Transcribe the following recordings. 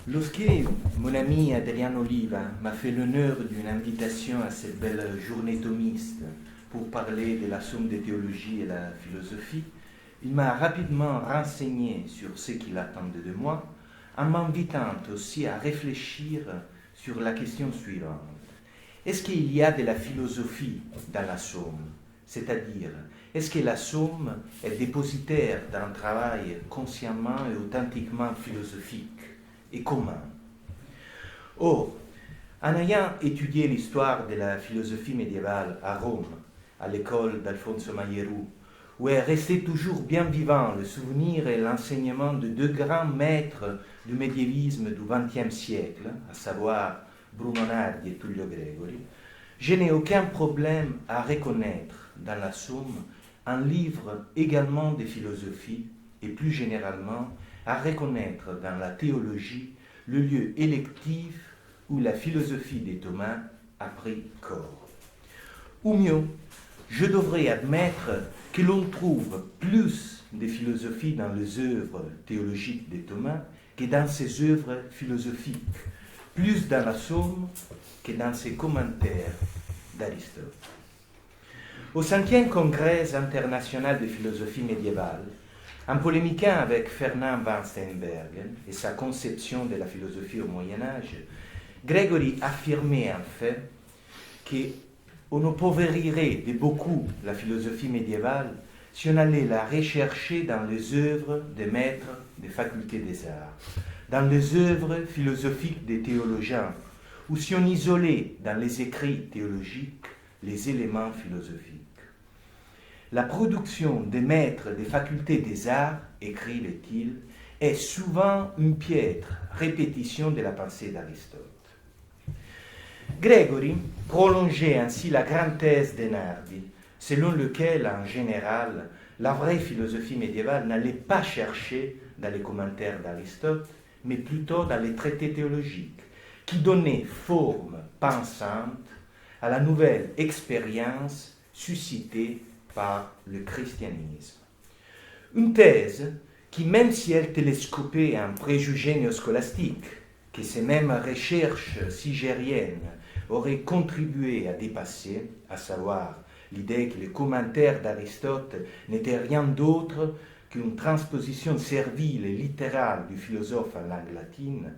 Lorsque mon ami Adrian Oliva m'a fait l'honneur d'une invitation à cette belle journée thomiste pour parler de la somme de théologie et la philosophie, il m'a rapidement renseigné sur ce qu'il attendait de moi, en m'invitant aussi à réfléchir sur la question suivante. Est-ce qu'il y a de la philosophie dans la somme? C'est-à-dire, est-ce que la somme est dépositaire d'un travail consciemment et authentiquement philosophique? Et comment? Or, en ayant étudié l'histoire de la philosophie médiévale à Rome, à l'école d'Alfonso Maieru, où est resté toujours bien vivant le souvenir et l'enseignement de deux grands maîtres du médiévisme du XXe siècle, à savoir Bruno Nardi et Tullio Gregori, je n'ai aucun problème à reconnaître dans la Somme un livre également de philosophie et plus généralement à reconnaître dans la théologie le lieu électif où la philosophie des Thomas a pris corps. Ou mieux, je devrais admettre que l'on trouve plus de philosophie dans les œuvres théologiques des Thomas que dans ses œuvres philosophiques, plus dans la Somme que dans ses commentaires d'Aristote. Au 5e Congrès international de philosophie médiévale, en polémiquant avec Fernand van Steenbergen et sa conception de la philosophie au Moyen-Âge, Grégory affirmait en fait qu'on appauvrirait de beaucoup la philosophie médiévale si on allait la rechercher dans les œuvres des maîtres des facultés des arts, dans les œuvres philosophiques des théologiens, ou si on isolait dans les écrits théologiques les éléments philosophiques. La production des maîtres des facultés des arts, écrivait-il, est souvent une piètre répétition de la pensée d'Aristote. Grégory prolongeait ainsi la grande thèse de Nardi, selon lequel, en général, la vraie philosophie médiévale n'allait pas chercher dans les commentaires d'Aristote, mais plutôt dans les traités théologiques, qui donnaient forme pensante à la nouvelle expérience suscitée par le christianisme. Une thèse qui, même si elle télescopait un préjugé néoscolastique, que ces mêmes recherches sigériennes auraient contribué à dépasser, à savoir l'idée que les commentaires d'Aristote n'étaient rien d'autre qu'une transposition servile et littérale du philosophe en langue latine,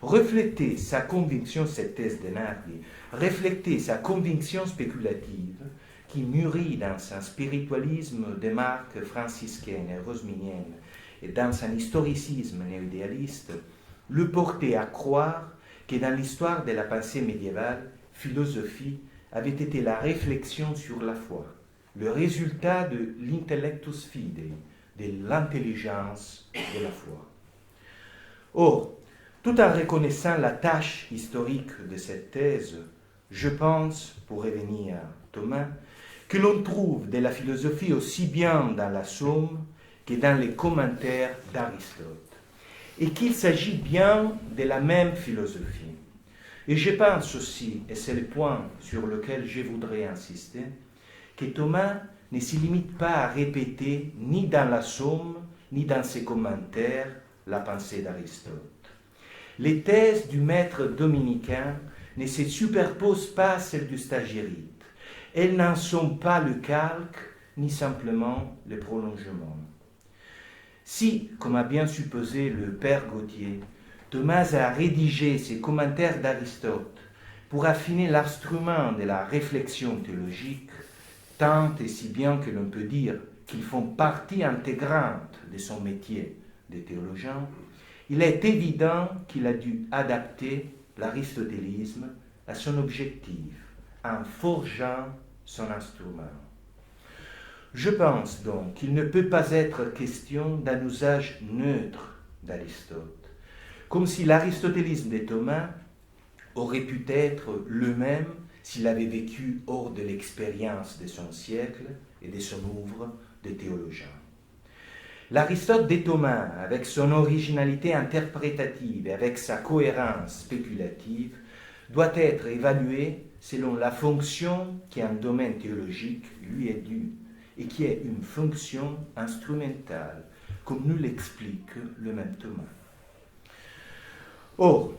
reflétait sa conviction, cette thèse de Nardi, reflétait sa conviction spéculative qui mûrit dans son spiritualisme de marque franciscaine et rosminienne et dans son historicisme néo-idéaliste, le portait à croire que dans l'histoire de la pensée médiévale, philosophie avait été la réflexion sur la foi, le résultat de l'intellectus fidei, de l'intelligence de la foi. Or, tout en reconnaissant la tâche historique de cette thèse, je pense, pour revenir à Thomas, que l'on trouve de la philosophie aussi bien dans la Somme que dans les commentaires d'Aristote, et qu'il s'agit bien de la même philosophie. Et je pense aussi, et c'est le point sur lequel je voudrais insister, que Thomas ne se limite pas à répéter ni dans la Somme, ni dans ses commentaires, la pensée d'Aristote. Les thèses du maître dominicain ne se superposent pas à celles du stagirite. Elles n'en sont pas le calque, ni simplement le prolongement. Si, comme a bien supposé le père Gautier, Thomas a rédigé ses commentaires d'Aristote pour affiner l'instrument de la réflexion théologique, tant et si bien que l'on peut dire qu'ils font partie intégrante de son métier de théologien, il est évident qu'il a dû adapter l'aristotélisme à son objectif en forgeant son instrument. Je pense donc qu'il ne peut pas être question d'un usage neutre d'Aristote, comme si l'aristotélisme de Thomas aurait pu être le même s'il avait vécu hors de l'expérience de son siècle et de son œuvre de théologien. L'Aristote de Thomas, avec son originalité interprétative et avec sa cohérence spéculative, doit être évalué selon la fonction qui, en domaine théologique, lui est due, et qui est une fonction instrumentale, comme nous l'explique le même Thomas. Or,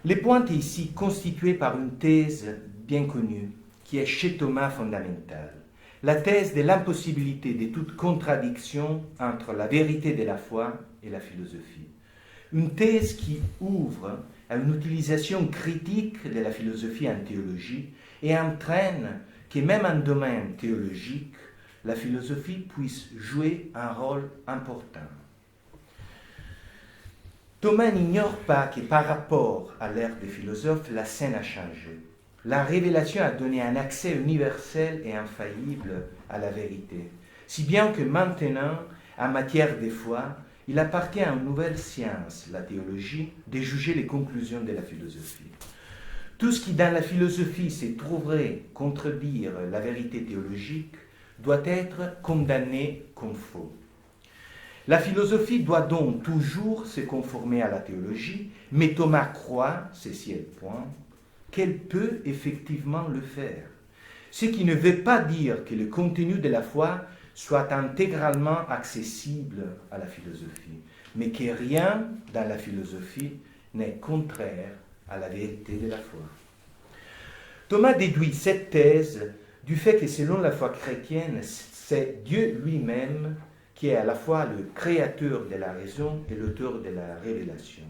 les points est ici constitué par une thèse bien connue, qui est chez Thomas fondamentale. La thèse de l'impossibilité de toute contradiction entre la vérité de la foi et la philosophie. Une thèse qui ouvre à une utilisation critique de la philosophie en théologie et entraîne que même en domaine théologique, la philosophie puisse jouer un rôle important. Thomas n'ignore pas que par rapport à l'ère des philosophes, la scène a changé. La révélation a donné un accès universel et infaillible à la vérité, si bien que maintenant, en matière de foi, il appartient à une nouvelle science, la théologie, de juger les conclusions de la philosophie. Tout ce qui dans la philosophie se trouverait contredire la vérité théologique doit être condamné comme faux. La philosophie doit donc toujours se conformer à la théologie, mais Thomas croit, ceci est le point, qu'elle peut effectivement le faire. Ce qui ne veut pas dire que le contenu de la foi soit intégralement accessible à la philosophie, mais que rien dans la philosophie n'est contraire à la vérité de la foi. Thomas déduit cette thèse du fait que selon la foi chrétienne, c'est Dieu lui-même qui est à la fois le créateur de la raison et l'auteur de la révélation.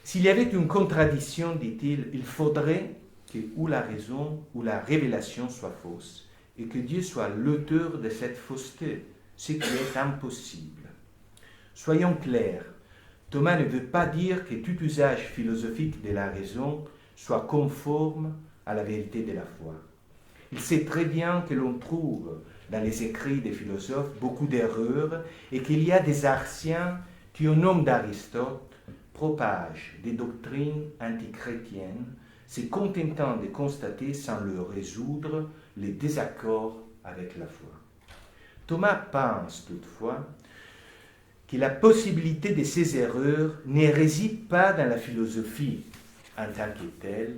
S'il y avait une contradiction, dit-il, il faudrait que ou la raison ou la révélation soit fausse, et que Dieu soit l'auteur de cette fausseté, ce qui est impossible. Soyons clairs, Thomas ne veut pas dire que tout usage philosophique de la raison soit conforme à la vérité de la foi. Il sait très bien que l'on trouve dans les écrits des philosophes beaucoup d'erreurs et qu'il y a des anciens qui, au nom d'Aristote, propagent des doctrines antichrétiennes, se contentant de constater sans le résoudre les désaccords avec la foi. Thomas pense toutefois que la possibilité de ces erreurs ne réside pas dans la philosophie en tant que telle,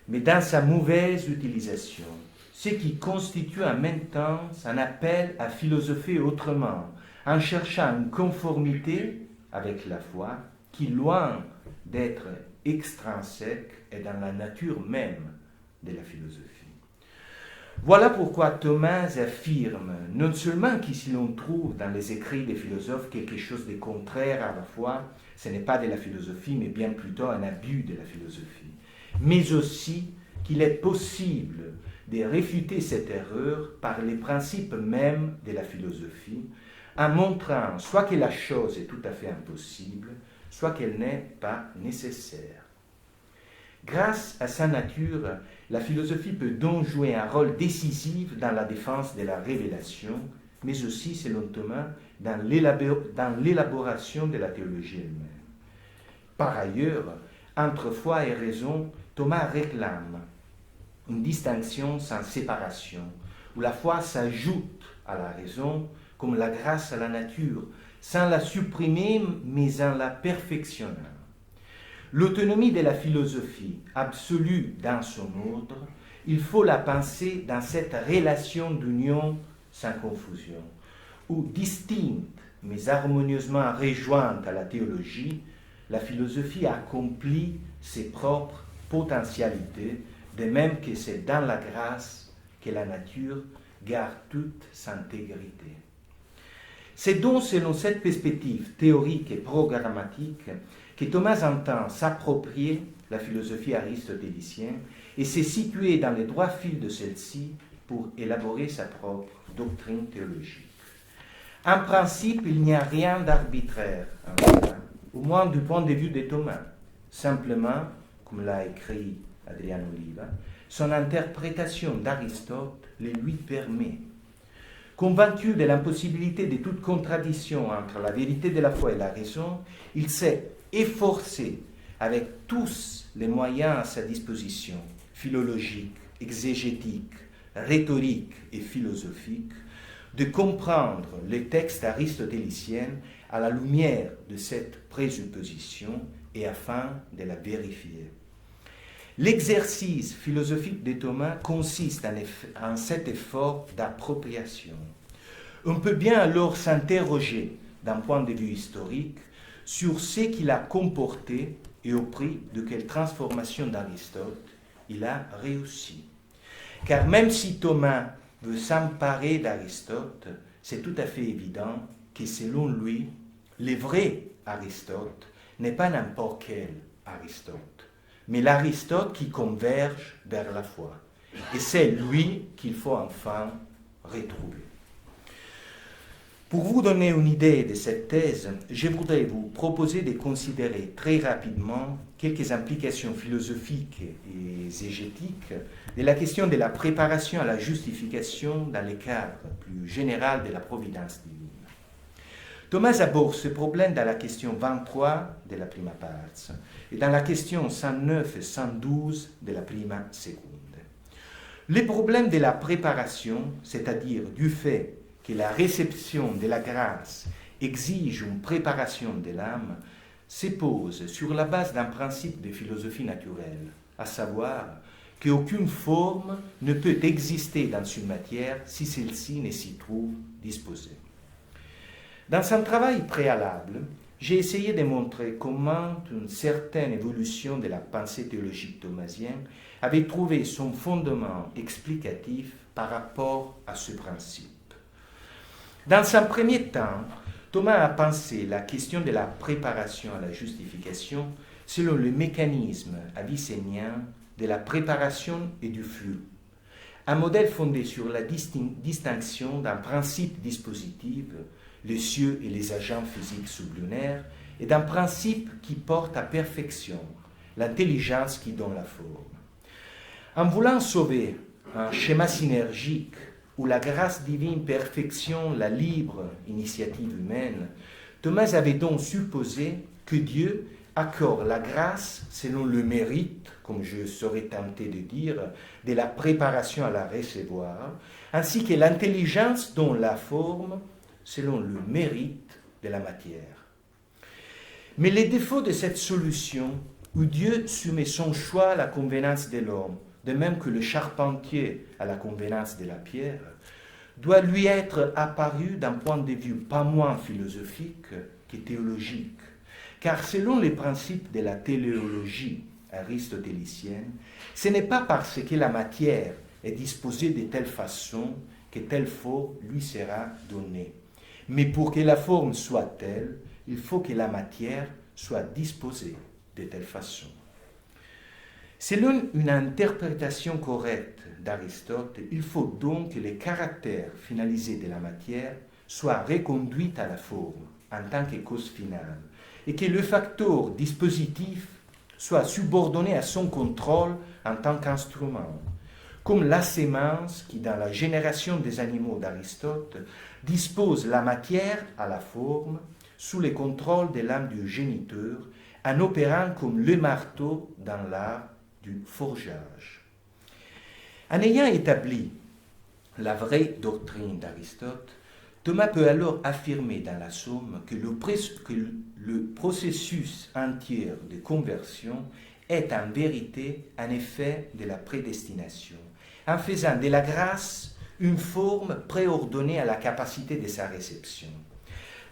mais dans sa mauvaise utilisation, ce qui constitue en même temps un appel à philosopher autrement, en cherchant une conformité avec la foi qui, loin d'être extrinsèque, est dans la nature même de la philosophie. Voilà pourquoi Thomas affirme non seulement que si l'on trouve dans les écrits des philosophes quelque chose de contraire à la foi, ce n'est pas de la philosophie, mais bien plutôt un abus de la philosophie, mais aussi qu'il est possible de réfuter cette erreur par les principes mêmes de la philosophie, en montrant soit que la chose est tout à fait impossible, soit qu'elle n'est pas nécessaire. Grâce à sa nature, la philosophie peut donc jouer un rôle décisif dans la défense de la révélation, mais aussi, selon Thomas, dans l'élaboration de la théologie elle-même. Par ailleurs, entre foi et raison, Thomas réclame une distinction sans séparation, où la foi s'ajoute à la raison comme la grâce à la nature, sans la supprimer, mais en la perfectionnant. L'autonomie de la philosophie, absolue dans son ordre, il faut la penser dans cette relation d'union sans confusion, où distincte mais harmonieusement rejointe à la théologie, la philosophie accomplit ses propres potentialités, de même que c'est dans la grâce que la nature garde toute sa intégrité. C'est donc selon cette perspective théorique et programmatique que Thomas entend s'approprier la philosophie aristotélicienne et se situer dans les droits fils de celle-ci pour élaborer sa propre doctrine théologique. En principe, il n'y a rien d'arbitraire en cela, au moins du point de vue de Thomas. Simplement, comme l'a écrit Adrian Oliva, son interprétation d'Aristote le lui permet. Convaincu de l'impossibilité de toute contradiction entre la vérité de la foi et la raison, il s'est efforcé, avec tous les moyens à sa disposition, philologiques, exégétiques, rhétoriques et philosophiques, de comprendre les textes aristotéliciens à la lumière de cette présupposition et afin de la vérifier. L'exercice philosophique de Thomas consiste en cet effort d'appropriation. On peut bien alors s'interroger d'un point de vue historique sur ce qu'il a comporté et au prix de quelle transformation d'Aristote il a réussi. Car même si Thomas veut s'emparer d'Aristote, c'est tout à fait évident que selon lui, le vrai Aristote n'est pas n'importe quel Aristote, mais l'Aristote qui converge vers la foi. Et c'est lui qu'il faut enfin retrouver. Pour vous donner une idée de cette thèse, je voudrais vous proposer de considérer très rapidement quelques implications philosophiques et exégétiques de la question de la préparation à la justification dans le cadre plus général de la providence divine. Thomas aborde ce problème dans la question 23 de la prima pars et dans la question 109 et 112 de la prima seconde. Le problème de la préparation, c'est-à-dire du fait que la réception de la grâce exige une préparation de l'âme, se pose sur la base d'un principe de philosophie naturelle, à savoir qu'aucune forme ne peut exister dans une matière si celle-ci ne s'y trouve disposée. Dans un travail préalable, j'ai essayé de montrer comment une certaine évolution de la pensée théologique thomasienne avait trouvé son fondement explicatif par rapport à ce principe. Dans un premier temps, Thomas a pensé la question de la préparation à la justification selon le mécanisme avicenien de la préparation et du flux, un modèle fondé sur la distinction d'un principe dispositif, les cieux et les agents physiques sublunaires, et d'un principe qui porte à perfection, l'intelligence qui donne la forme. En voulant sauver un schéma synergique où la grâce divine perfectionne la libre initiative humaine, Thomas avait donc supposé que Dieu accorde la grâce selon le mérite, comme je serais tenté de dire, de la préparation à la recevoir, ainsi que l'intelligence dont la forme selon le mérite de la matière. Mais les défauts de cette solution, où Dieu soumet son choix à la convenance de l'homme, de même que le charpentier à la convenance de la pierre, doit lui être apparu d'un point de vue pas moins philosophique que théologique. Car selon les principes de la téléologie aristotélicienne, ce n'est pas parce que la matière est disposée de telle façon que telle forme lui sera donnée. Mais pour que la forme soit telle, il faut que la matière soit disposée de telle façon. Selon une interprétation correcte d'Aristote, il faut donc que les caractères finalisés de la matière soient reconduits à la forme en tant que cause finale et que le facteur dispositif soit subordonné à son contrôle en tant qu'instrument, comme la sémence qui, dans la génération des animaux d'Aristote, dispose la matière à la forme sous le contrôle de l'âme du géniteur, en opérant comme le marteau dans l'art du forgeage. En ayant établi la vraie doctrine d'Aristote, Thomas peut alors affirmer dans la Somme que le processus entier de conversion est en vérité un effet de la prédestination, en faisant de la grâce une forme préordonnée à la capacité de sa réception.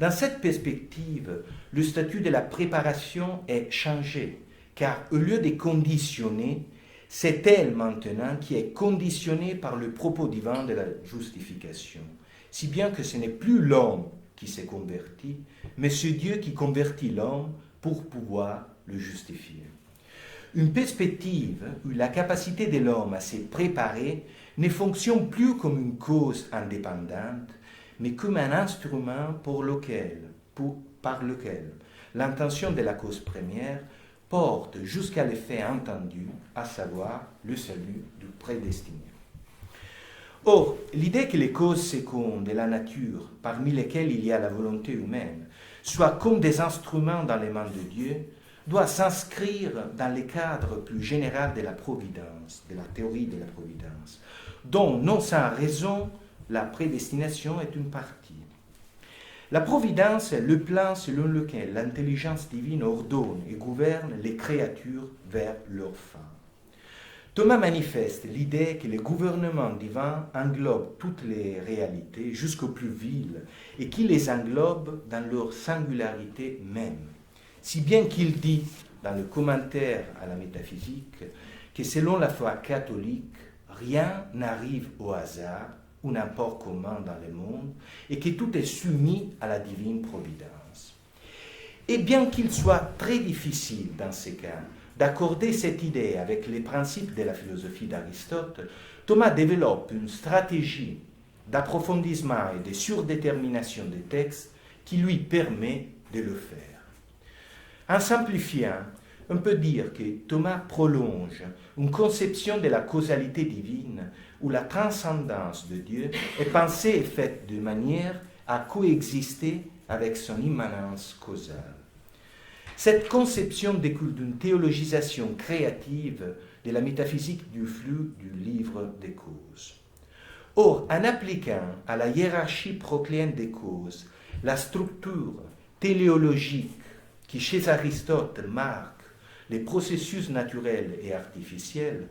Dans cette perspective, le statut de la préparation est changé, car au lieu de conditionner, c'est elle maintenant qui est conditionnée par le propos divin de la justification, si bien que ce n'est plus l'homme qui s'est converti, mais c'est Dieu qui convertit l'homme pour pouvoir le justifier. Une perspective où la capacité de l'homme à se préparer ne fonctionne plus comme une cause indépendante, mais comme un instrument par lequel l'intention de la cause première porte jusqu'à l'effet entendu, à savoir le salut du prédestiné. Or, l'idée que les causes secondes de la nature, parmi lesquelles il y a la volonté humaine, soient comme des instruments dans les mains de Dieu, doit s'inscrire dans le cadre plus général de la providence, de la théorie de la providence, dont, non sans raison, la prédestination est une partie. La providence est le plan selon lequel l'intelligence divine ordonne et gouverne les créatures vers leur fin. Thomas manifeste l'idée que le gouvernement divin englobe toutes les réalités jusqu'aux plus viles et qu'il les englobe dans leur singularité même. Si bien qu'il dit dans le commentaire à la métaphysique que selon la foi catholique, rien n'arrive au hasard ou n'importe comment dans le monde et que tout est soumis à la divine providence. Et bien qu'il soit très difficile dans ces cas d'accorder cette idée avec les principes de la philosophie d'Aristote, Thomas développe une stratégie d'approfondissement et de surdétermination des textes qui lui permet de le faire. En simplifiant, on peut dire que Thomas prolonge une conception de la causalité divine où la transcendance de Dieu est pensée et faite de manière à coexister avec son immanence causale. Cette conception découle d'une théologisation créative de la métaphysique du flux du livre des causes. Or, en appliquant à la hiérarchie procléenne des causes la structure téléologique qui chez Aristote marque les processus naturels et artificiels,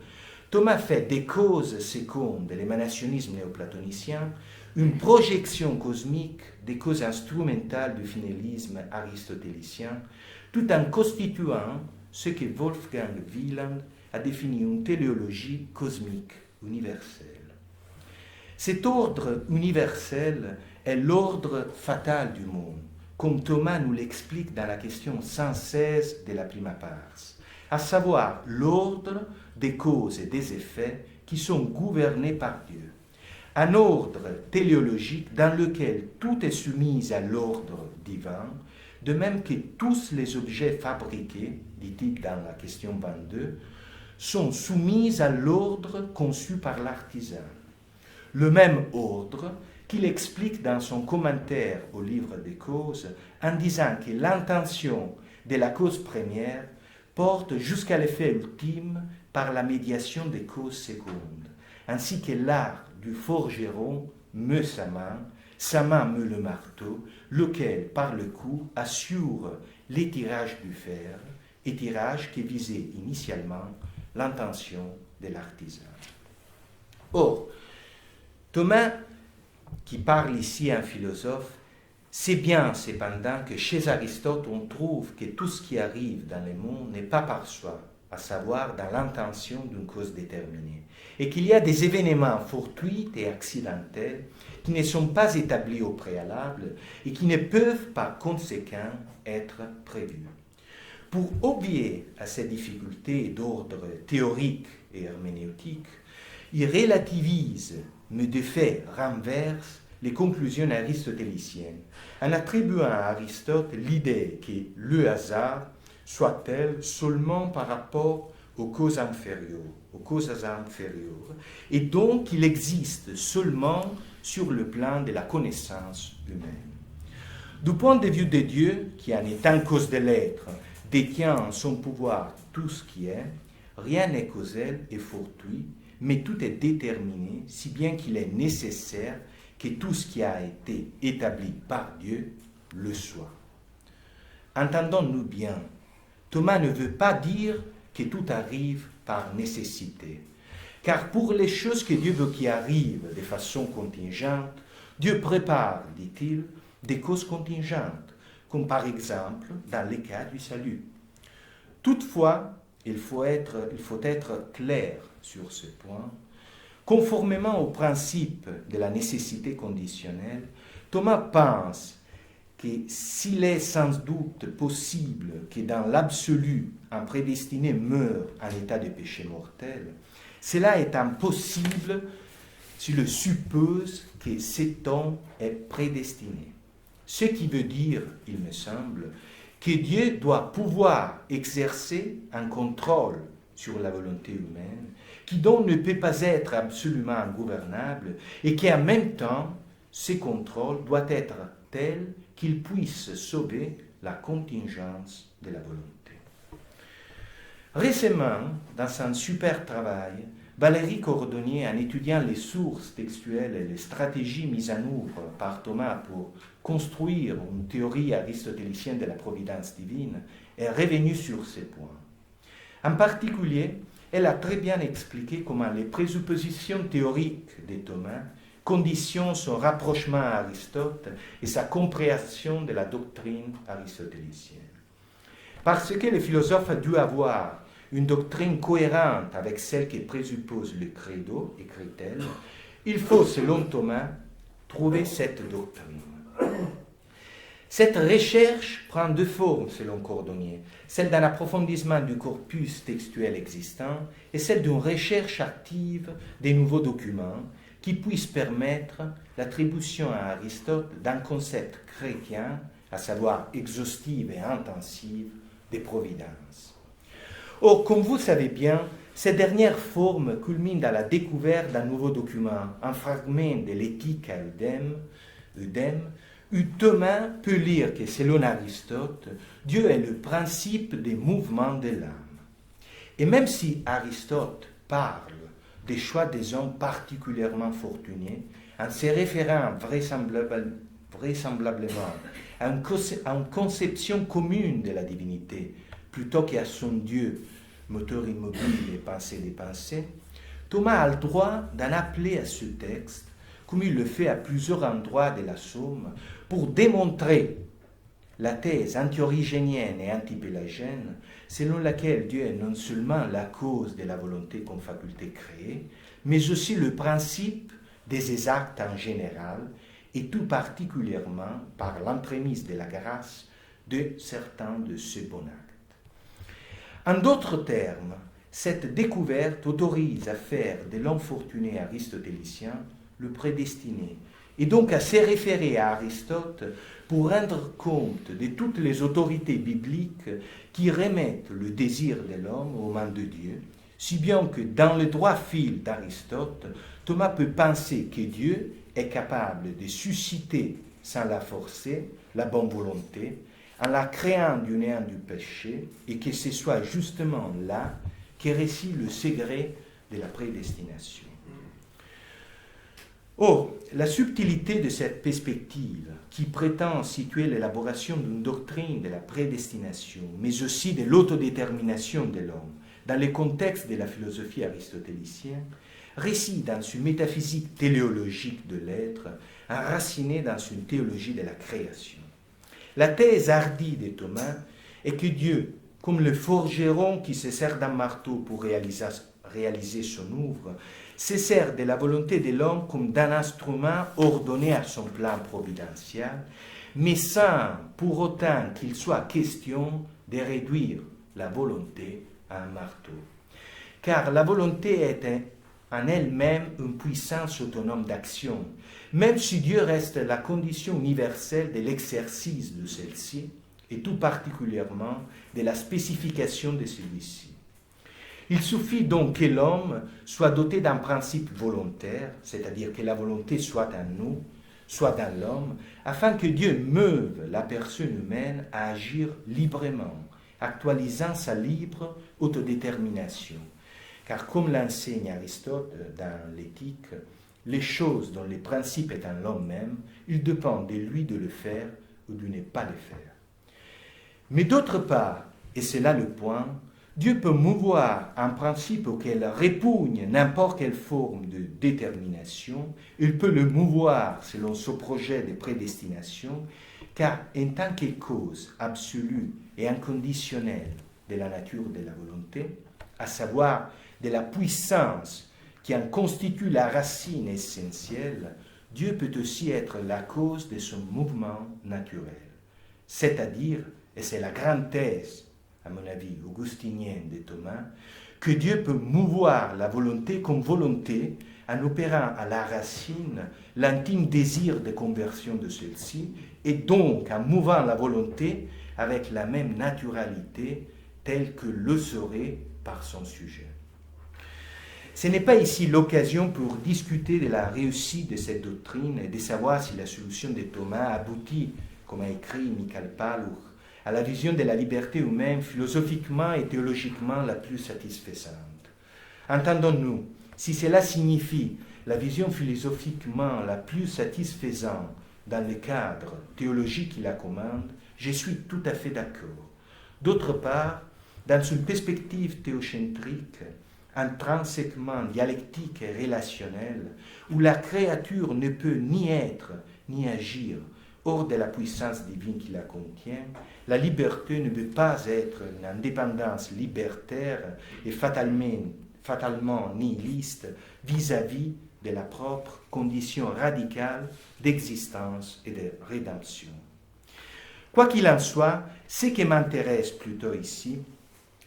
Thomas fait des causes secondes de l'émanationnisme néoplatonicien une projection cosmique des causes instrumentales du finalisme aristotélicien, tout en constituant ce que Wolfgang Wieland a défini une téléologie cosmique universelle. Cet ordre universel est l'ordre fatal du monde, comme Thomas nous l'explique dans la question 116 de la Prima Pars, à savoir l'ordre des causes et des effets qui sont gouvernés par Dieu. Un ordre téléologique dans lequel tout est soumis à l'ordre divin, de même que tous les objets fabriqués, dit-il dans la question 22, sont soumis à l'ordre conçu par l'artisan. Le même ordre qu'il explique dans son commentaire au livre des causes en disant que l'intention de la cause première porte jusqu'à l'effet ultime par la médiation des causes secondes, ainsi que l'art du forgeron meut sa main meut le marteau, lequel, par le coup, assure l'étirage du fer, étirage qui visait initialement l'intention de l'artisan. Or, Thomas, qui parle ici un philosophe, sait bien cependant que chez Aristote, on trouve que tout ce qui arrive dans le monde n'est pas par soi, à savoir dans l'intention d'une cause déterminée, et qu'il y a des événements fortuits et accidentels qui ne sont pas établis au préalable et qui ne peuvent par conséquent être prévus. Pour obvier à ces difficultés d'ordre théorique et herméneutique, il relativise, mais de fait renverse, les conclusions aristotéliciennes, en attribuant à Aristote l'idée que le hasard soit tel seulement par rapport aux causes inférieures, et donc il existe seulement sur le plan de la connaissance humaine. Du point de vue de Dieu, qui en étant cause de l'être, détient en son pouvoir tout ce qui est, rien n'est causel et fortuit, mais tout est déterminé, si bien qu'il est nécessaire que tout ce qui a été établi par Dieu le soit. Entendons-nous bien, Thomas ne veut pas dire que tout arrive par nécessité, car pour les choses que Dieu veut qui arrivent de façon contingente, Dieu prépare, dit-il, des causes contingentes, comme par exemple dans le cas du salut. Toutefois, il faut être clair sur ce point. Conformément au principe de la nécessité conditionnelle, Thomas pense que s'il est sans doute possible que dans l'absolu, un prédestiné meure en état de péché mortel, cela est impossible si le suppose que cet homme est prédestiné. Ce qui veut dire, il me semble, que Dieu doit pouvoir exercer un contrôle sur la volonté humaine, qui donc ne peut pas être absolument ingouvernable, et qui en même temps, ce contrôle doit être tel qu'il puisse sauver la contingence de la volonté. Récemment, dans un super travail, Valérie Cordonnier, en étudiant les sources textuelles et les stratégies mises en œuvre par Thomas pour construire une théorie aristotélicienne de la providence divine, est revenue sur ces points. En particulier, elle a très bien expliqué comment les présuppositions théoriques de Thomas conditionnent son rapprochement à Aristote et sa compréhension de la doctrine aristotélicienne. Parce que le philosophe a dû avoir une doctrine cohérente avec celle qui présuppose le credo, écrit-elle, il faut, selon Thomas, trouver cette doctrine. Cette recherche prend deux formes, selon Cordonnier, celle d'un approfondissement du corpus textuel existant et celle d'une recherche active des nouveaux documents qui puissent permettre l'attribution à Aristote d'un concept chrétien, à savoir exhaustive et intensive, des providences. Or, comme vous savez bien, cette dernière forme culmine dans la découverte d'un nouveau document, un fragment de l'éthique à Eudème, où Thomas peut lire que, selon Aristote, Dieu est le principe des mouvements de l'âme. Et même si Aristote parle des choix des hommes particulièrement fortunés, en se référant vraisemblablement à une conception commune de la divinité, plutôt qu'à son Dieu, moteur immobile et pensée des pensées, Thomas a le droit d'en appeler à ce texte, comme il le fait à plusieurs endroits de la Somme, pour démontrer la thèse anti-origénienne et anti-pélagienne, selon laquelle Dieu est non seulement la cause de la volonté comme faculté créée, mais aussi le principe des actes en général, et tout particulièrement par l'entremise de la grâce de certains de ces bons actes. En d'autres termes, cette découverte autorise à faire de l'homme fortuné aristotélicien le prédestiné, et donc à se référer à Aristote pour rendre compte de toutes les autorités bibliques qui remettent le désir de l'homme aux mains de Dieu, si bien que dans le droit fil d'Aristote, Thomas peut penser que Dieu est capable de susciter, sans la forcer, la bonne volonté, en la créant du néant du péché, et que ce soit justement là qu'est récit le secret de la prédestination. Or, la subtilité de cette perspective, qui prétend situer l'élaboration d'une doctrine de la prédestination, mais aussi de l'autodétermination de l'homme, dans le contexte de la philosophie aristotélicienne, réside dans une métaphysique téléologique de l'être, enracinée dans une théologie de la création. La thèse hardie de Thomas est que Dieu, comme le forgeron qui se sert d'un marteau pour réaliser son œuvre, se sert de la volonté de l'homme comme d'un instrument ordonné à son plan providentiel, mais sans pour autant qu'il soit question de réduire la volonté à un marteau. Car la volonté est en elle-même une puissance autonome d'action, même si Dieu reste la condition universelle de l'exercice de celle-ci, et tout particulièrement de la spécification de celui-ci. Il suffit donc que l'homme soit doté d'un principe volontaire, c'est-à-dire que la volonté soit en nous, soit dans l'homme, afin que Dieu meuve la personne humaine à agir librement, actualisant sa libre autodétermination. Car comme l'enseigne Aristote dans l'Éthique, les choses dont le principe est en l'homme même, il dépend de lui de le faire ou de ne pas le faire. Mais d'autre part, et c'est là le point, Dieu peut mouvoir un principe auquel répugne n'importe quelle forme de détermination, il peut le mouvoir selon son projet de prédestination, car en tant que cause absolue et inconditionnelle de la nature de la volonté, à savoir de la puissance qui en constitue la racine essentielle, Dieu peut aussi être la cause de son mouvement naturel. C'est-à-dire, et c'est la grande thèse, à mon avis, augustinienne de Thomas, que Dieu peut mouvoir la volonté comme volonté en opérant à la racine l'intime désir de conversion de celle-ci, et donc en mouvant la volonté avec la même naturalité telle que le serait par son sujet. Ce n'est pas ici l'occasion pour discuter de la réussite de cette doctrine et de savoir si la solution de Thomas aboutit, comme a écrit Michael Palluch, à la vision de la liberté humaine philosophiquement et théologiquement la plus satisfaisante. Entendons-nous, si cela signifie la vision philosophiquement la plus satisfaisante dans le cadre théologique qui la commande, je suis tout à fait d'accord. D'autre part, dans une perspective théocentrique, intrinsèquement dialectique et relationnelle, où la créature ne peut ni être ni agir, hors de la puissance divine qui la contient, la liberté ne peut pas être une indépendance libertaire et fatalement nihiliste vis-à-vis de la propre condition radicale d'existence et de rédemption. Quoi qu'il en soit, ce qui m'intéresse plutôt ici,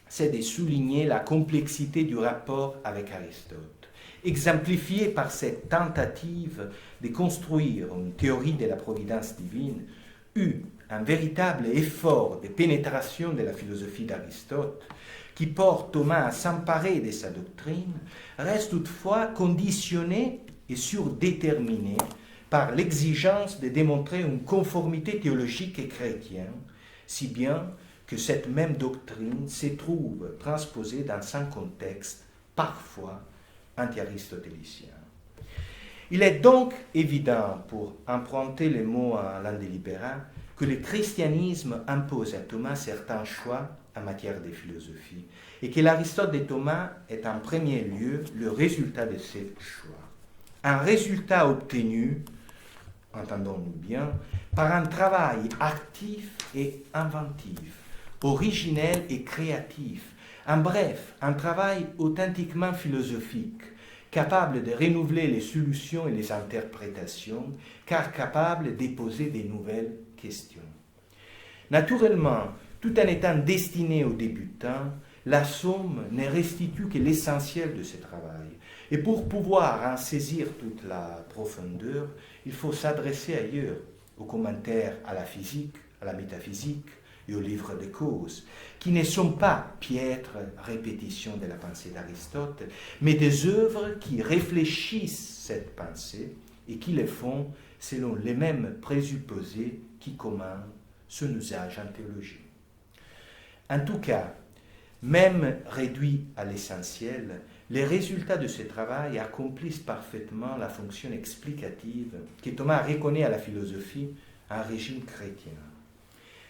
c'est de souligner la complexité du rapport avec Aristote, exemplifiée par cette tentative de construire une théorie de la providence divine, eut un véritable effort de pénétration de la philosophie d'Aristote, qui porte Thomas à s'emparer de sa doctrine, reste toutefois conditionné et surdéterminé par l'exigence de démontrer une conformité théologique et chrétienne, si bien que cette même doctrine se trouve transposée dans un contexte parfois anti-aristotélicien. Il est donc évident, pour emprunter les mots à l'un des libéraux, que le christianisme impose à Thomas certains choix en matière de philosophie, et que l'Aristote de Thomas est en premier lieu le résultat de ces choix. Un résultat obtenu, entendons-nous bien, par un travail actif et inventif, originel et créatif, en bref, un travail authentiquement philosophique, capable de renouveler les solutions et les interprétations, car capable de poser de nouvelles questions. Naturellement, tout en étant destiné aux débutants, la somme ne restitue que l'essentiel de ce travail. Et pour pouvoir en saisir toute la profondeur, il faut s'adresser ailleurs, aux commentaires à la physique, à la métaphysique et aux livres de causes, qui ne sont pas piètres répétitions de la pensée d'Aristote, mais des œuvres qui réfléchissent cette pensée et qui le font selon les mêmes présupposés qui commandent son usage en théologie. En tout cas, même réduits à l'essentiel, les résultats de ce travail accomplissent parfaitement la fonction explicative que Thomas reconnaît à la philosophie en régime chrétien.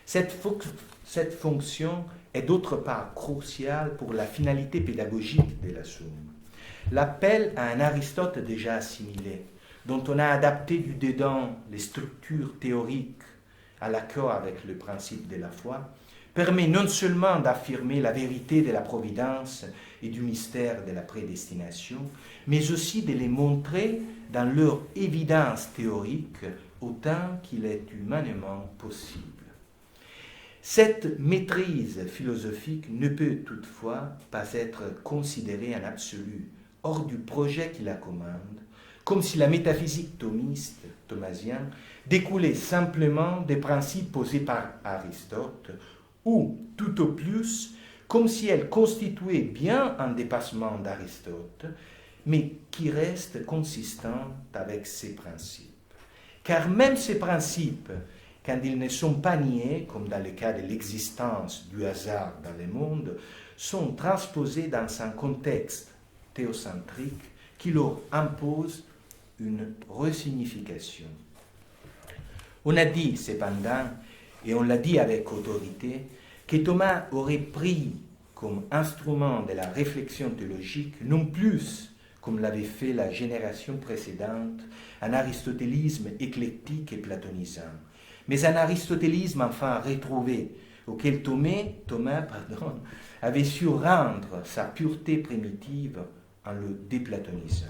Cette fonction est d'autre part cruciale pour la finalité pédagogique de la Somme. L'appel à un Aristote déjà assimilé, dont on a adapté du dedans les structures théoriques à l'accord avec le principe de la foi, permet non seulement d'affirmer la vérité de la providence et du mystère de la prédestination, mais aussi de les montrer dans leur évidence théorique autant qu'il est humainement possible. Cette maîtrise philosophique ne peut toutefois pas être considérée en absolu, hors du projet qui la commande, comme si la métaphysique thomasienne découlait simplement des principes posés par Aristote, ou, tout au plus, comme si elle constituait bien un dépassement d'Aristote, mais qui reste consistante avec ses principes. Car même ces principes, quand ils ne sont pas niés, comme dans le cas de l'existence du hasard dans le monde, sont transposés dans un contexte théocentrique qui leur impose une resignification. On a dit cependant, et on l'a dit avec autorité, que Thomas aurait pris comme instrument de la réflexion théologique, non plus comme l'avait fait la génération précédente, un aristotélisme éclectique et platonisant, mais un aristotélisme enfin retrouvé, auquel Thomas avait su rendre sa pureté primitive en le déplatonisant.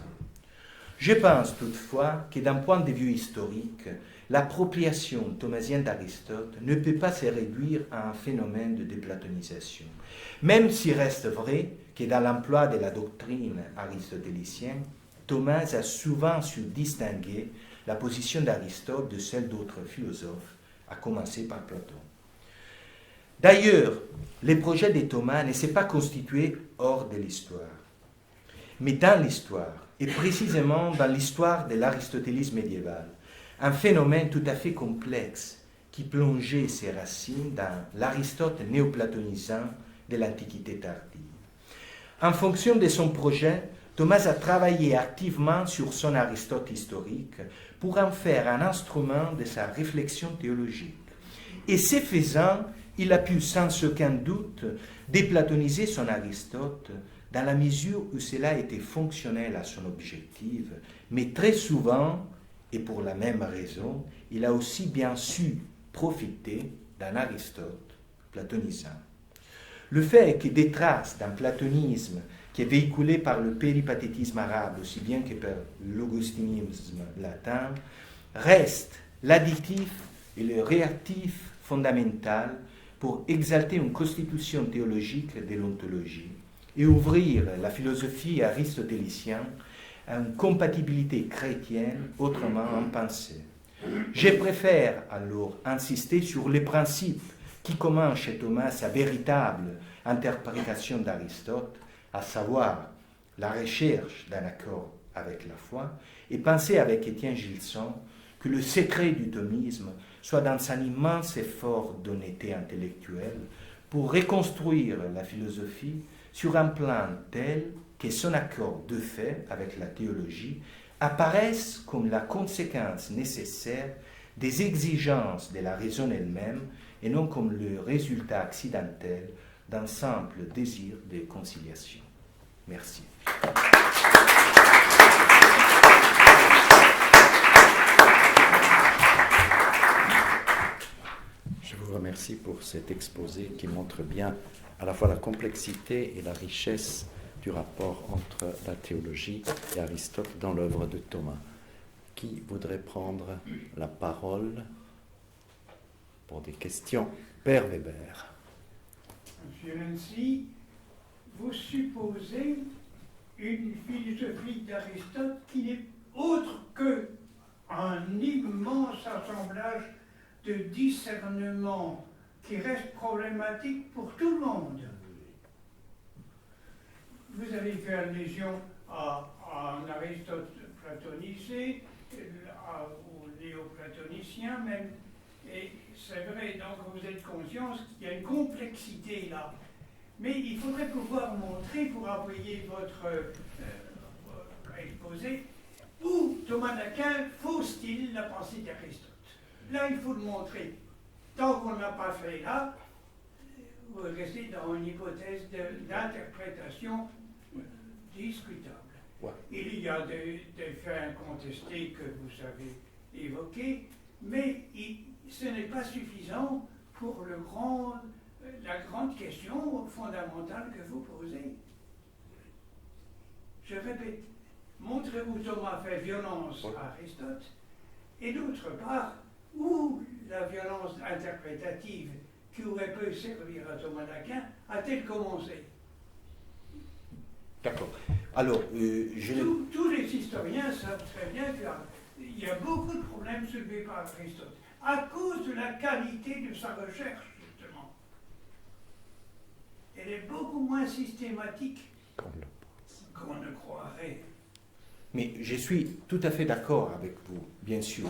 Je pense toutefois que d'un point de vue historique, l'appropriation thomasienne d'Aristote ne peut pas se réduire à un phénomène de déplatonisation, même s'il reste vrai que dans l'emploi de la doctrine aristotélicienne, Thomas a souvent su distinguer la position d'Aristote de celle d'autres philosophes, à commencer par Platon. D'ailleurs, le projet de Thomas ne s'est pas constitué hors de l'histoire, mais dans l'histoire, et précisément dans l'histoire de l'aristotélisme médiéval, un phénomène tout à fait complexe qui plongeait ses racines dans l'Aristote néoplatonisant de l'Antiquité tardive. En fonction de son projet, Thomas a travaillé activement sur son Aristote historique pour en faire un instrument de sa réflexion théologique. Et ce faisant, il a pu sans aucun doute déplatoniser son Aristote dans la mesure où cela était fonctionnel à son objectif, mais très souvent, Et pour la même raison, il a aussi bien su profiter d'un Aristote platonicien. Le fait est que des traces d'un platonisme qui est véhiculé par le péripatétisme arabe aussi bien que par l'augustinisme latin restent l'additif et le réactif fondamental pour exalter une constitution théologique de l'ontologie et ouvrir la philosophie aristotélicienne à une compatibilité chrétienne autrement impensée. Je préfère alors insister sur les principes qui commencent chez Thomas sa véritable interprétation d'Aristote, à savoir la recherche d'un accord avec la foi, et penser avec Étienne Gilson que le secret du thomisme soit dans un immense effort d'honnêteté intellectuelle pour reconstruire la philosophie sur un plan tel que son accord de fait avec la théologie apparaisse comme la conséquence nécessaire des exigences de la raison elle-même et non comme le résultat accidentel d'un simple désir de conciliation. Merci. Je vous remercie pour cet exposé qui montre bien à la fois la complexité et la richesse du rapport entre la théologie et Aristote dans l'œuvre de Thomas. Qui voudrait prendre la parole pour des questions? Père Weber. Monsieur Nancy, vous supposez une philosophie d'Aristote qui n'est autre qu'un immense assemblage de discernement qui reste problématique pour tout le monde. Vous avez fait allusion à un Aristote platonisé, au néoplatonicien même, et c'est vrai, donc vous êtes conscient qu'il y a une complexité là. Mais il faudrait pouvoir montrer, pour appuyer votre exposé, où Thomas d'Aquin fausse-t-il la pensée d'Aristote. Là, il faut le montrer. Tant qu'on n'a pas fait là, vous restez dans une hypothèse d'interprétation discutable. Ouais. Il y a des faits incontestés que vous avez évoqués, mais ce n'est pas suffisant pour la grande question fondamentale que vous posez. Je répète, montrez-vous Thomas fait violence à Aristote, et d'autre part, où la violence interprétative qui aurait pu servir à Thomas d'Aquin a-t-elle commencé? D'accord. Alors, tous les historiens savent très bien qu'il y a beaucoup de problèmes soulevés par Aristote, à cause de la qualité de sa recherche, justement. Elle est beaucoup moins systématique qu'on ne croirait. Mais je suis tout à fait d'accord avec vous, bien sûr.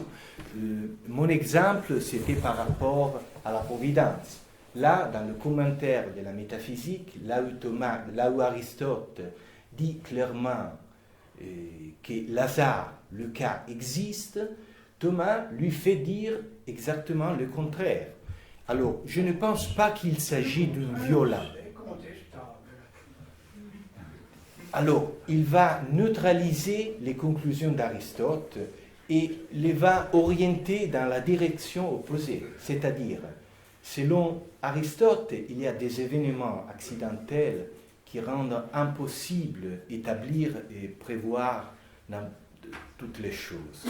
Mon exemple, c'était par rapport à la providence. Là, dans le commentaire de la métaphysique, là où Aristote dit clairement que Lazare, le cas, existe, Thomas lui fait dire exactement le contraire. Alors, je ne pense pas qu'il s'agit d'une violence. Alors, il va neutraliser les conclusions d'Aristote et les va orienter dans la direction opposée. C'est-à-dire, selon Aristote, il y a des événements accidentels qui rendent impossible établir et prévoir dans toutes les choses.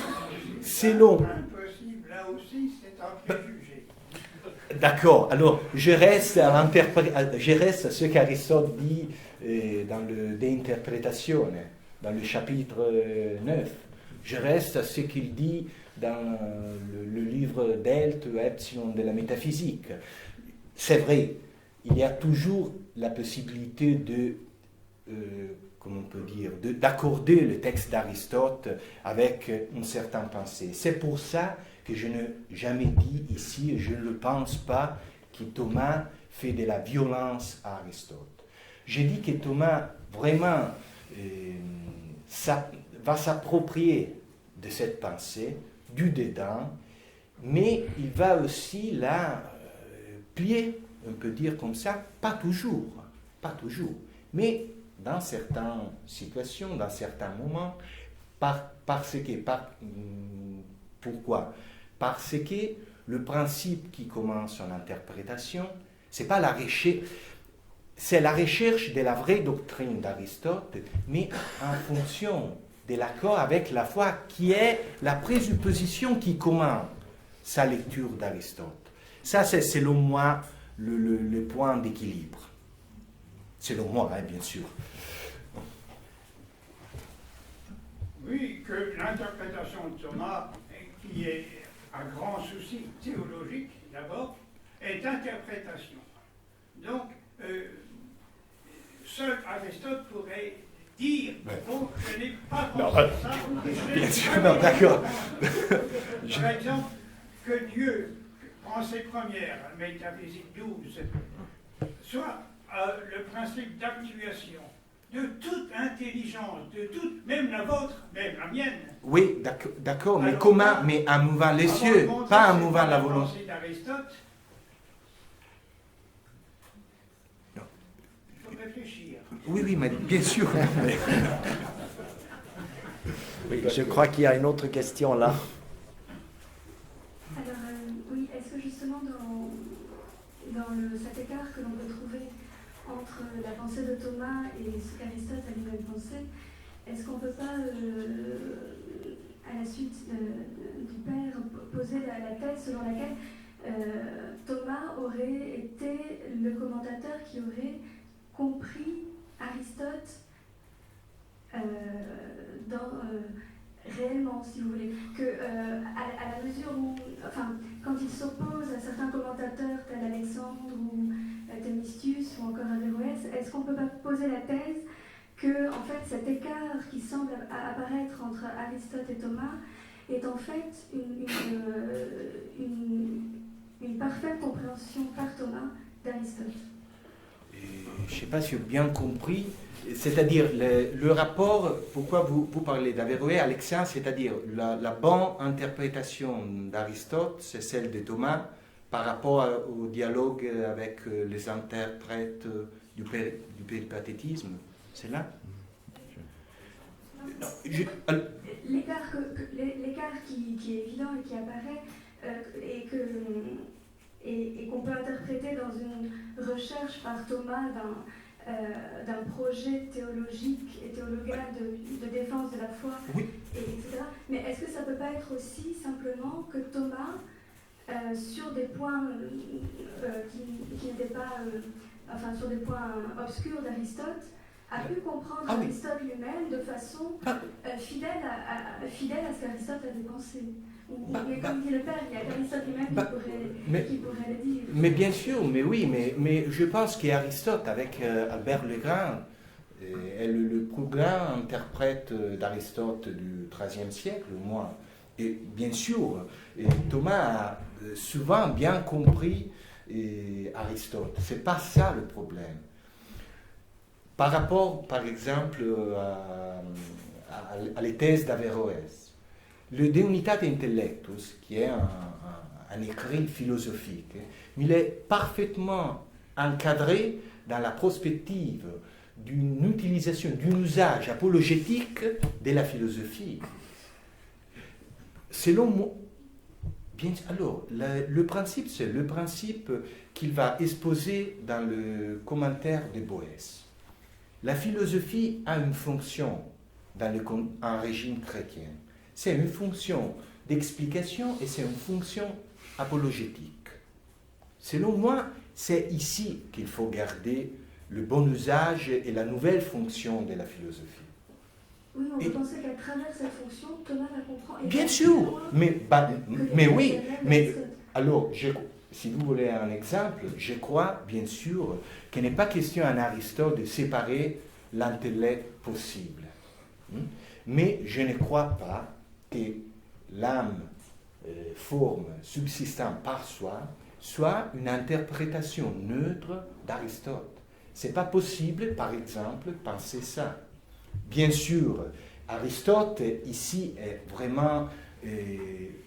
Selon... Impossible, là aussi, c'est un préjugé. D'accord, alors je reste à ce qu'Aristote dit dans le De Interpretatione, dans le chapitre 9. Je reste à ce qu'il dit dans le livre Delta Epsilon de la métaphysique. C'est vrai, il y a toujours la possibilité comment on peut dire, d'accorder le texte d'Aristote avec une certaine pensée. C'est pour ça que je n'ai jamais dit ici, et je ne le pense pas, que Thomas fait de la violence à Aristote. J'ai dit que Thomas vraiment va s'approprier de cette pensée, du dedans, mais il va aussi la plier, on peut dire comme ça, pas toujours, mais dans certaines situations, dans certains moments, Pourquoi? Parce que le principe qui commence en interprétation, c'est pas la recherche, c'est la recherche de la vraie doctrine d'Aristote, mais en fonction de l'accord avec la foi, qui est la présupposition qui commande sa lecture d'Aristote. Ça, c'est selon moi le point d'équilibre. Selon moi, hein, bien sûr. Oui, que l'interprétation de Thomas, qui est un grand souci théologique d'abord, est interprétation. Donc, seul Aristote pourrait dire, bon, je n'ai pas pensé ça. Bien sûr, non, d'accord. Par exemple, que Dieu, pensée première, métaphysique 12, soit le principe d'actuation de toute intelligence, de toute, même la vôtre, même la mienne. Oui, d'accord, mais comment? Mais en mouvant les cieux, pas en mouvant la volonté. Il faut réfléchir. Oui, oui, mais bien sûr. Oui, je crois qu'il y a une autre question là. Alors, oui, est-ce que justement cet écart que l'on peut trouver entre la pensée de Thomas et ce qu'Aristote a lui-même pensé, est-ce qu'on ne peut pas, à la suite du Père, poser la thèse selon laquelle Thomas aurait été le commentateur qui aurait compris Aristote réellement, si vous voulez, que à la mesure où, enfin, quand il s'oppose à certains commentateurs tels Alexandre ou Thémistius ou encore Averroès, est-ce qu'on ne peut pas poser la thèse que, en fait, cet écart qui semble apparaître entre Aristote et Thomas est en fait une parfaite compréhension par Thomas d'Aristote? Je ne sais pas si j'ai bien compris. C'est-à-dire, le rapport, pourquoi vous parlez d'Averroès, Alexandre, c'est-à-dire la bonne interprétation d'Aristote, c'est celle de Thomas par rapport au dialogue avec les interprètes du péripatétisme. C'est là? L'écart qui est évident et qui apparaît et qu'on peut interpréter dans une recherche par Thomas d'un projet théologique et théologal de défense de la foi, oui. etc. Mais est-ce que ça ne peut pas être aussi simplement que Thomas, sur des points qui n'étaient pas, enfin sur des points obscurs d'Aristote, a pu comprendre Aristote lui-même de façon fidèle à ce qu'Aristote avait pensé? Mais comme dit le Père, il y a Aristote lui-même qui pourrait le dire. Mais bien sûr, mais oui, mais je pense qu'Aristote, avec Albert le Grand, est le plus grand interprète d'Aristote du XIIIe siècle, moi. Et bien sûr, Thomas a souvent bien compris Aristote. Ce n'est pas ça le problème. Par rapport, par exemple, à les thèses d'Averroès, le De Unitate Intellectus, qui est un écrit philosophique, il est parfaitement encadré dans la perspective d'une utilisation, d'un usage apologétique de la philosophie. Selon moi, alors, le principe, c'est le principe qu'il va exposer dans le commentaire de Boès. La philosophie a une fonction dans un régime chrétien. C'est une fonction d'explication et c'est une fonction apologétique. Selon moi, c'est ici qu'il faut garder le bon usage et la nouvelle fonction de la philosophie. Oui, on peut penser qu'à travers cette fonction, Thomas la comprend. Bien sûr, mais oui, mais alors, si vous voulez un exemple, je crois bien sûr qu'il n'est pas question en Aristote de séparer l'intellect possible. Mais je ne crois pas que l'âme, forme subsistant par soi, soit une interprétation neutre d'Aristote. Ce n'est pas possible, par exemple, penser ça. Bien sûr, Aristote, ici, est vraiment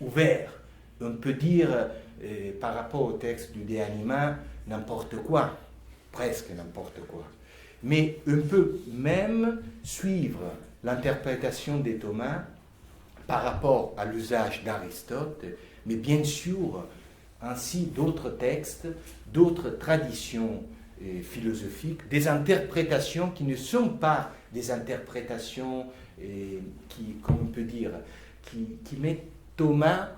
ouvert. On peut dire, par rapport au texte du De Anima, n'importe quoi, presque n'importe quoi. Mais on peut même suivre l'interprétation de Thomas par rapport à l'usage d'Aristote, mais bien sûr ainsi d'autres textes, d'autres traditions philosophiques, des interprétations qui ne sont pas des interprétations qui, comme on peut dire, qui mettent Thomas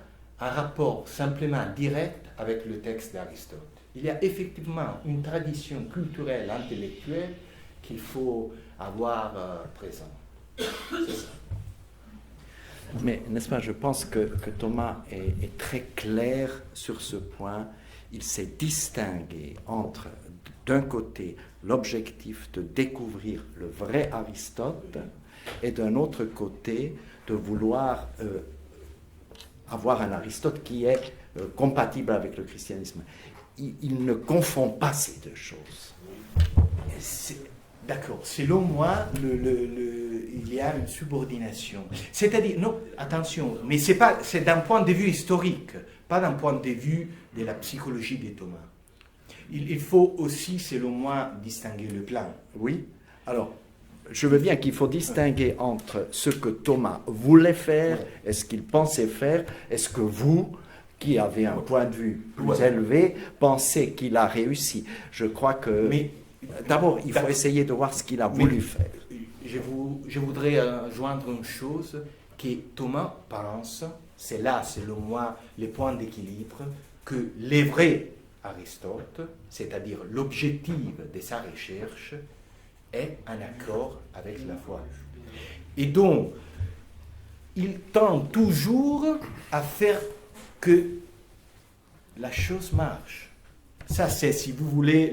en rapport simplement direct avec le texte d'Aristote. Il y a effectivement une tradition culturelle, intellectuelle qu'il faut avoir présent. C'est ça. Mais, n'est-ce pas, je pense que Thomas est très clair sur ce point. Il s'est distingué entre, d'un côté, l'objectif de découvrir le vrai Aristote, et d'un autre côté, de vouloir avoir un Aristote qui est compatible avec le christianisme. Il ne confond pas ces deux choses. D'accord. Selon moi, il y a une subordination. C'est-à-dire, non, attention, mais c'est d'un point de vue historique, pas d'un point de vue de la psychologie de Thomas. Il faut aussi, selon moi, distinguer le plan. Oui. Alors, je veux bien qu'il faut distinguer entre ce que Thomas voulait faire et ce qu'il pensait faire. Est-ce que vous, qui avez un point de vue plus élevé, pensez qu'il a réussi? Je crois que... Mais, d'abord, il faut essayer de voir ce qu'il a voulu faire. Je voudrais joindre une chose que Thomas pense, c'est là, selon moi, le point d'équilibre, que les vrais Aristote, c'est-à-dire l'objectif de sa recherche, est en accord avec la foi. Et donc, il tend toujours à faire que la chose marche. Ça, c'est, si vous voulez,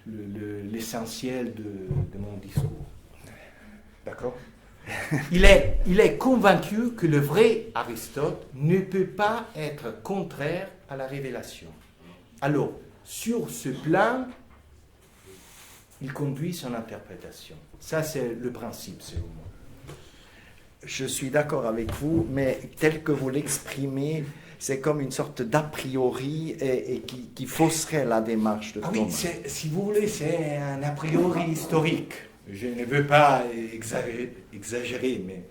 l'essentiel de mon discours. D'accord? Il est convaincu que le vrai Aristote ne peut pas être contraire à la révélation. Alors, sur ce plan, il conduit son interprétation. Ça, c'est le principe, selon moi. Je suis d'accord avec vous, mais tel que vous l'exprimez, c'est comme une sorte d'a priori et qui fausserait la démarche de Thomas. Oui, si vous voulez, c'est un a priori historique. Je ne veux pas exagérer, mais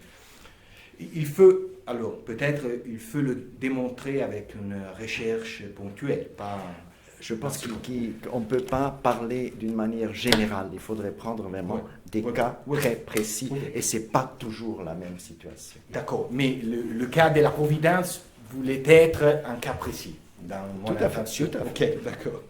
il faut, alors peut-être il faut le démontrer avec une recherche ponctuelle, pas... Je pense qu'on ne peut pas parler d'une manière générale. Il faudrait prendre vraiment des cas très précis. Et ce n'est pas toujours la même situation. D'accord, mais le cas de la Providence voulait être un cas précis dans mon intervention. Tout à fait. Ok, d'accord.